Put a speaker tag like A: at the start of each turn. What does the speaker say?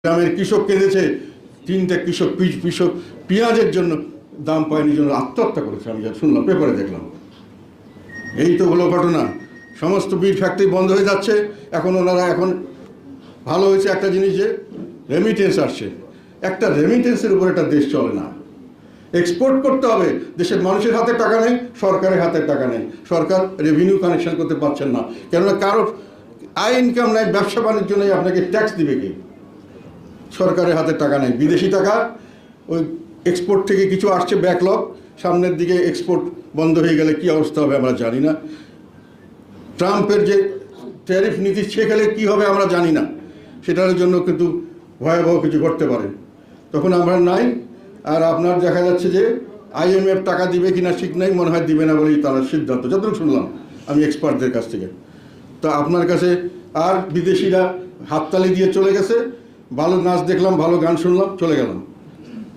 A: গ্রামের কৃষক কেঁদেছে, 3টে কৃষক পেঁয়াজের জন্য দাম পায়নি, জন্য আত্মহত্যা করেছে। আমি যা শুনলাম, পেপারে দেখলাম। এই তো হলো ঘটনা। সমস্ত বিট ফ্যাক্টরি বন্ধ হয়ে যাচ্ছে। এখন ওনারা ভালো হয়েছে একটা জিনিস, যে রেমিটেন্স আসছে। একটা রেমিটেন্সের উপর একটা দেশ চলে না। এক্সপোর্ট করতে হবে। দেশের মানুষের হাতে টাকা নেই, সরকারের হাতে টাকা নেই, সরকার রেভিনিউ কানেকশন করতে পারছেন না। কেননা কারোর আয় ইনকাম নাই, ব্যবসা বাণিজ্য নেই, আপনাকে ট্যাক্স দিবে কি? সরকারের হাতে টাকা নেই, বিদেশি টাকা। ওই এক্সপোর্ট থেকে কিছু আসছে ব্যাকলগ, সামনের দিকে এক্সপোর্ট বন্ধ হয়ে গেলে কী অবস্থা হবে আমরা জানি না। ট্রাম্পের যে ট্যারিফ নীতি শেখালে কী হবে আমরা জানি না। সেটার জন্য কিন্তু ভয়াবহ কিছু করতে পারে, তখন আমরা নাই। আর আপনার দেখা যাচ্ছে যে IMF টাকা দিবে কিনা ঠিক নাই, মনে হয় দিবে না বলেই তারা সিদ্ধান্ত, যতটুকু শুনলাম আমি এক্সপার্টদের কাছ থেকে। তো আপনার কাছে আর বিদেশিরা হাততালি দিয়ে চলে গেছে, ভালো নাচ দেখলাম, ভালো গান শুনলাম, চলে গেলাম।